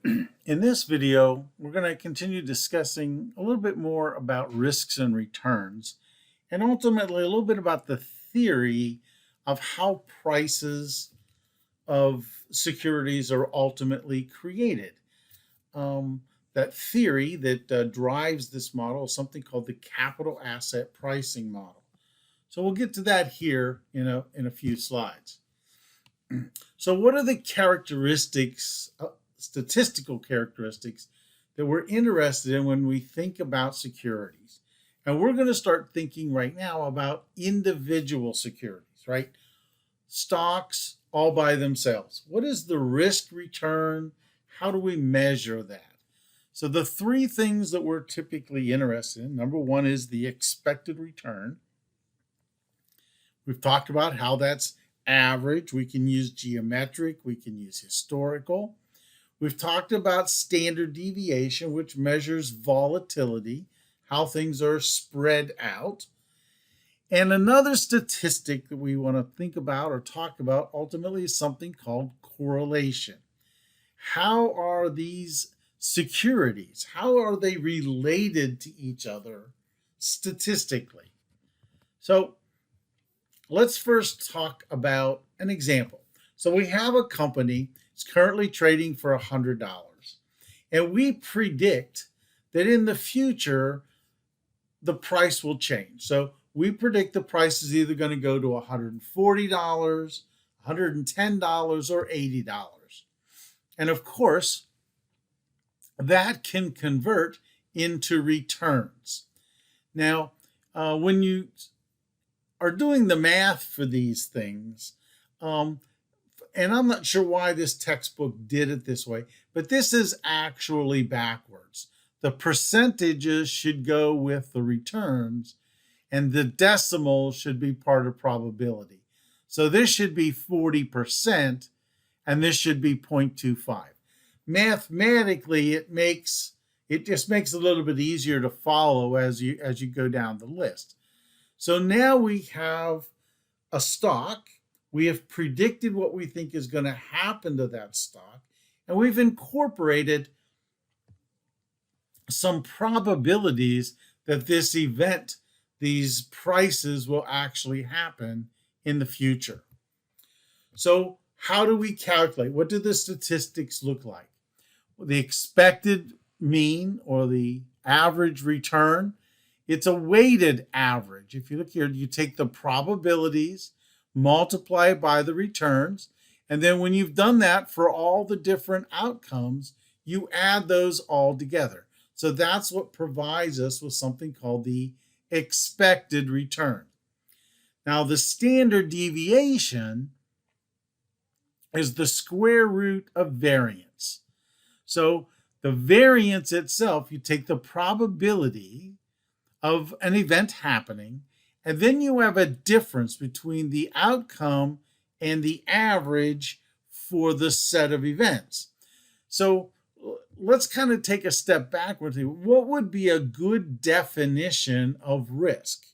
In this video, we're going to continue discussing a little bit more about risks and returns, and ultimately a little bit about the theory of how prices of securities are ultimately created. That theory that drives this model is something called the capital asset pricing model. So we'll get to that here in a few slides. So what are the characteristics, statistical characteristics that we're interested in when we think about securities? And we're going to start thinking right now about individual securities, right? Stocks all by themselves. What is the risk return? How do we measure that? So the three things that we're typically interested in, number one is the expected return. We've talked about how that's average. We can use geometric, we can use historical. We've talked about standard deviation, which measures volatility, how things are spread out. And another statistic that we want to think about or talk about ultimately is something called correlation. How are these securities, how are they related to each other statistically? So let's first talk about an example. So we have a company that's currently trading for $100, and we predict that in the future, the price will change. So we predict the price is either going to go to $140, $110, or $80. And of course, that can convert into returns. Now, when you are doing the math for these things, and I'm not sure why this textbook did it this way, but this is actually backwards. The percentages should go with the returns, and the decimal should be part of probability. So this should be 40%, and this should be 0.25. Mathematically, it just makes it a little bit easier to follow as you go down the list. So now we have a stock. We have predicted what we think is going to happen to that stock, and we've incorporated some probabilities that this event, these prices will actually happen in the future. So how do we calculate? What do the statistics look like? The expected mean or the average return, it's a weighted average. If you look here, you take the probabilities, multiply it by the returns, and then when you've done that for all the different outcomes, you add those all together. So that's what provides us with something called the expected return. Now, the standard deviation is the square root of variance. So the variance itself, you take the probability of an event happening, and then you have a difference between the outcome and the average for the set of events. So let's kind of take a step backwards. What would be a good definition of risk?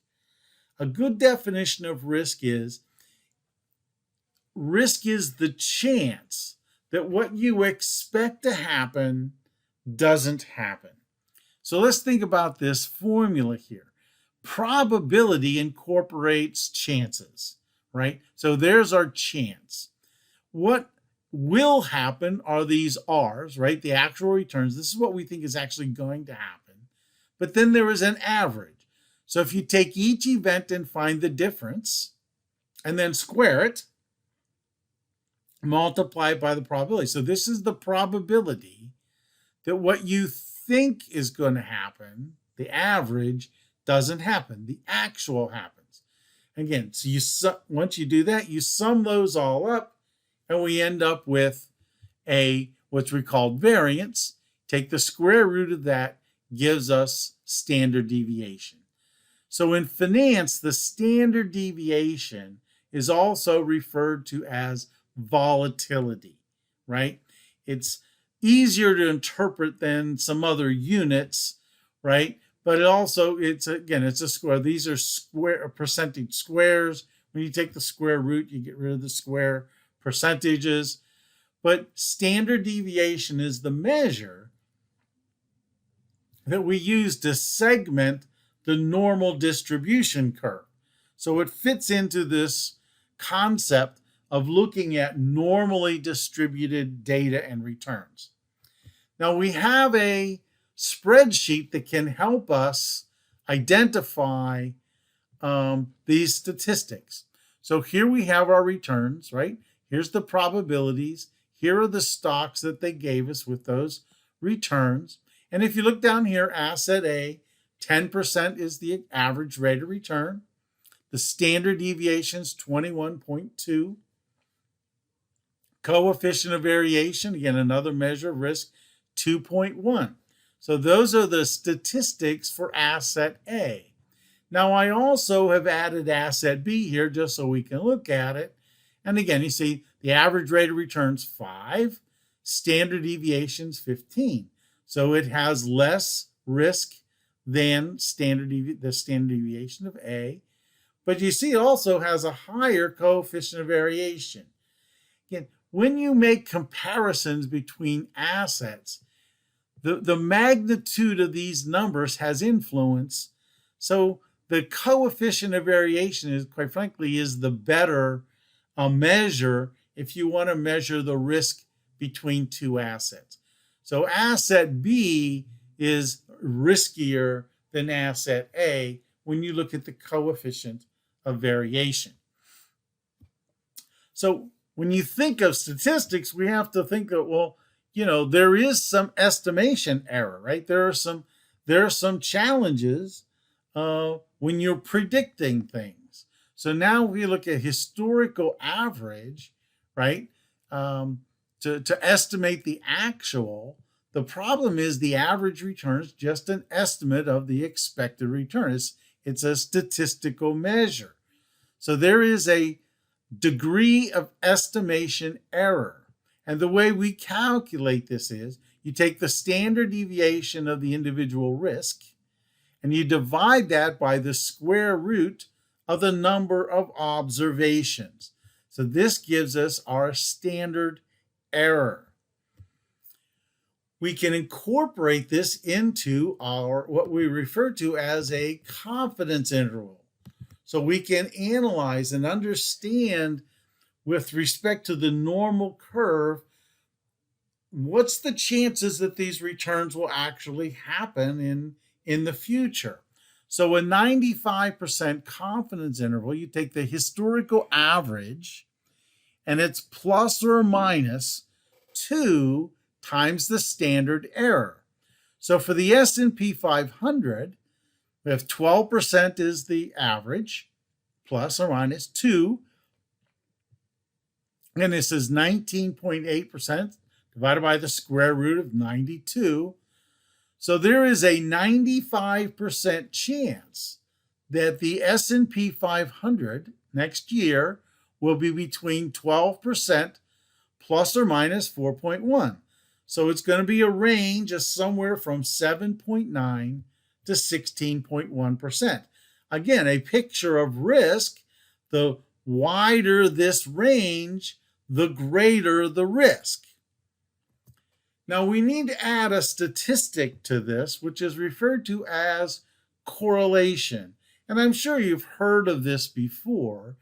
A good definition of risk is the chance that what you expect to happen doesn't happen. So let's think about this formula here. Probability incorporates chances, right? So there's our chance. What will happen are these R's, right? The actual returns. This is what we think is actually going to happen. But then there is an average. So if you take each event and find the difference and then square it, multiply it by the probability. So this is the probability that what you think is going to happen, the average, doesn't happen. The actual happens. Again, so once you do that, you sum those all up, and we end up with what's we call variance. Take the square root of that, gives us standard deviation. So in finance, the standard deviation is also referred to as volatility, right? It's easier to interpret than some other units, right? But it's a square. These are percentage squares. When you take the square root, you get rid of the square percentages. but standard deviation is the measure that we use to segment the normal distribution curve. So it fits into this concept of looking at normally distributed data and returns. Now we have a spreadsheet that can help us identify these statistics. So here we have our returns, right? Here's the probabilities. Here are the stocks that they gave us with those returns. And if you look down here, asset A, 10% is the average rate of return. The standard deviation is 21.2. Coefficient of variation, again, another measure of risk, 2.1. So those are the statistics for asset A. Now I also have added asset B here just so we can look at it. And again, you see the average rate of return is 5, standard deviation is 15. So it has less risk than the standard deviation of A. But you see it also has a higher coefficient of variation. Again, when you make comparisons between assets, the magnitude of these numbers has influence. So the coefficient of variation is, quite frankly, is the better measure if you want to measure the risk between two assets. So asset B is riskier than asset A when you look at the coefficient of variation. So when you think of statistics, we have to think of, well, there is some estimation error, right? There are some challenges when you're predicting things. So now we look at historical average, right? To estimate the actual. The problem is the average return is just an estimate of the expected return. It's a statistical measure. So there is a degree of estimation error. And the way we calculate this is you take the standard deviation of the individual risk and you divide that by the square root of the number of observations. So this gives us our standard error. We can incorporate this into our what we refer to as a confidence interval. So we can analyze and understand with respect to the normal curve, what's the chances that these returns will actually happen in the future? So a 95% confidence interval, you take the historical average and it's plus or minus 2 times the standard error. So for the S&P 500, we have 12% is the average, plus or minus 2. And this is 19.8% divided by the square root of 92. So there is a 95% chance that the S&P 500 next year will be between 12% plus or minus 4.1. So it's going to be a range of somewhere from 7.9 to 16.1%. Again, a picture of risk. The wider this range, the greater the risk. Now we need to add a statistic to this, which is referred to as correlation. And I'm sure you've heard of this before,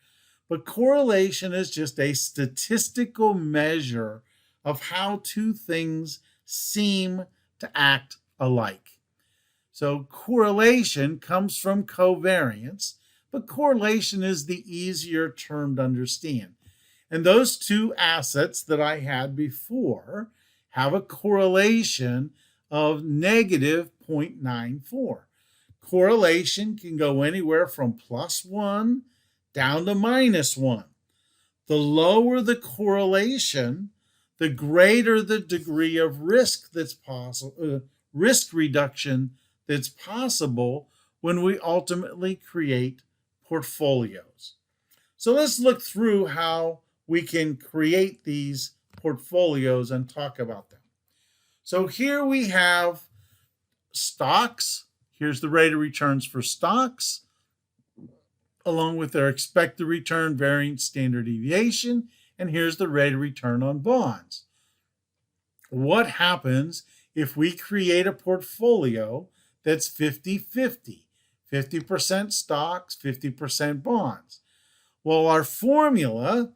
but correlation is just a statistical measure of how two things seem to act alike. So correlation comes from covariance, but correlation is the easier term to understand. And those two assets that I had before have a correlation of negative 0.94. Correlation can go anywhere from +1 down to -1. The lower the correlation, the greater the degree of risk that's possible, risk reduction that's possible when we ultimately create portfolios. So let's look through how we can create these portfolios and talk about them. So here we have stocks. Here's the rate of returns for stocks, along with their expected return, variance, standard deviation, and here's the rate of return on bonds. what happens if we create a portfolio that's 50-50, 50% stocks, 50% bonds? Well, our formula,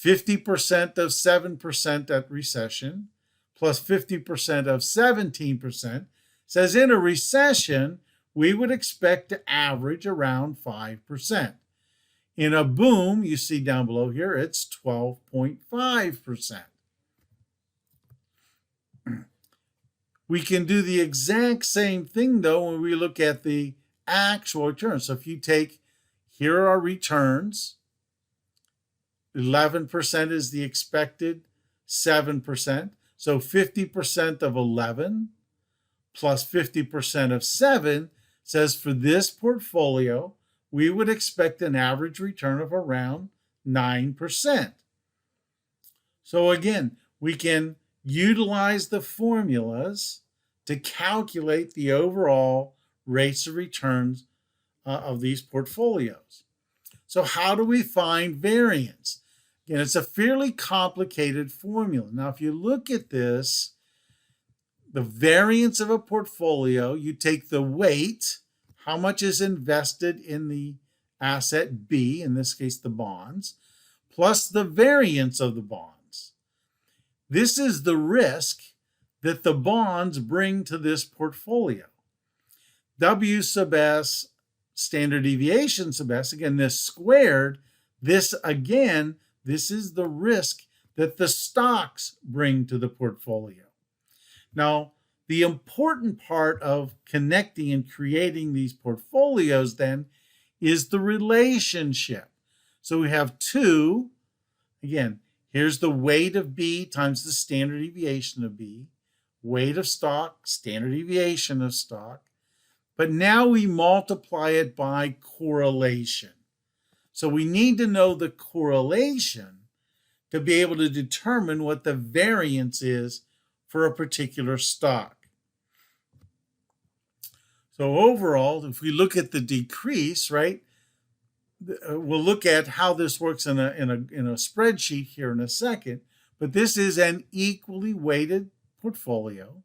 50% of 7% at recession plus 50% of 17%, says in a recession, we would expect to average around 5%. In a boom, you see down below here, it's 12.5%. We can do the exact same thing, though, when we look at the actual returns. So if you take, here are our returns, 11% is the expected, 7%. So 50% of 11 plus 50% of 7 says for this portfolio, we would expect an average return of around 9%. So again, we can utilize the formulas to calculate the overall rates of returns of these portfolios. So how do we find variance? Again, it's a fairly complicated formula. Now, if you look at this, the variance of a portfolio, you take the weight, how much is invested in the asset B, in this case the bonds, plus the variance of the bonds. This is the risk that the bonds bring to this portfolio. W sub S, standard deviation sub S, again, this squared, this again, this is the risk that the stocks bring to the portfolio. Now, the important part of connecting and creating these portfolios then is the relationship. So we have 2, again, here's the weight of B times the standard deviation of B, weight of stock, standard deviation of stock, but now we multiply it by correlation. So we need to know the correlation to be able to determine what the variance is for a particular stock. So overall, if we look at the decrease, right, we'll look at how this works in a spreadsheet here in a second, but this is an equally weighted portfolio.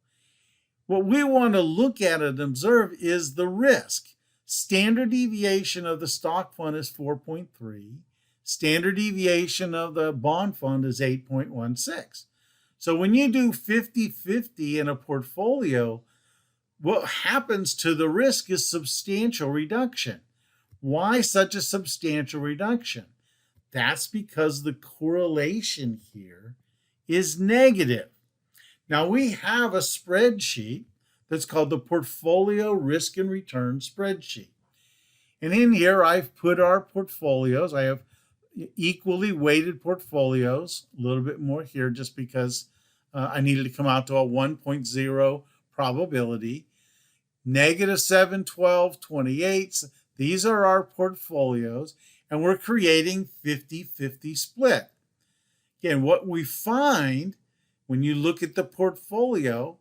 What we want to look at and observe is the risk. Standard deviation of the stock fund is 4.3. Standard deviation of the bond fund is 8.16. So when you do 50-50 in a portfolio, what happens to the risk is substantial reduction. Why such a substantial reduction? That's because the correlation here is negative. Now we have a spreadsheet that's called the Portfolio Risk and Return Spreadsheet. And in here I've put our portfolios. I have equally weighted portfolios, a little bit more here just because I needed to come out to a 1.0 probability. -7, 12, 28. These are our portfolios, and we're creating 50-50 split. Again, what we find when you look at the portfolio,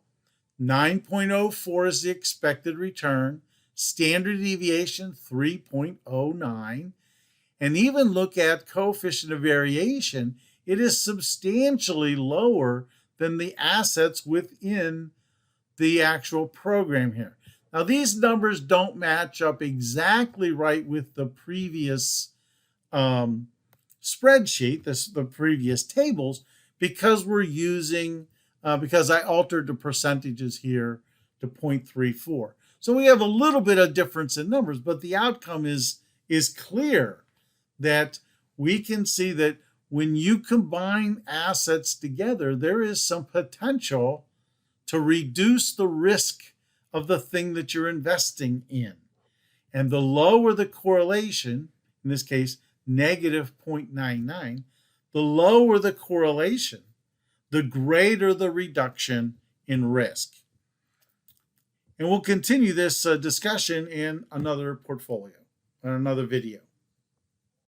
9.04 is the expected return, standard deviation 3.09, and even look at coefficient of variation, it is substantially lower than the assets within the actual program here. Now, these numbers don't match up exactly right with the previous spreadsheet, the previous tables, because we're using, because I altered the percentages here to 0.34. So we have a little bit of difference in numbers, but the outcome is clear that we can see that when you combine assets together, there is some potential to reduce the risk of the thing that you're investing in. And the lower the correlation, in this case, -0.99, the lower the correlation, the greater the reduction in risk. And we'll continue this discussion in another portfolio, or another video.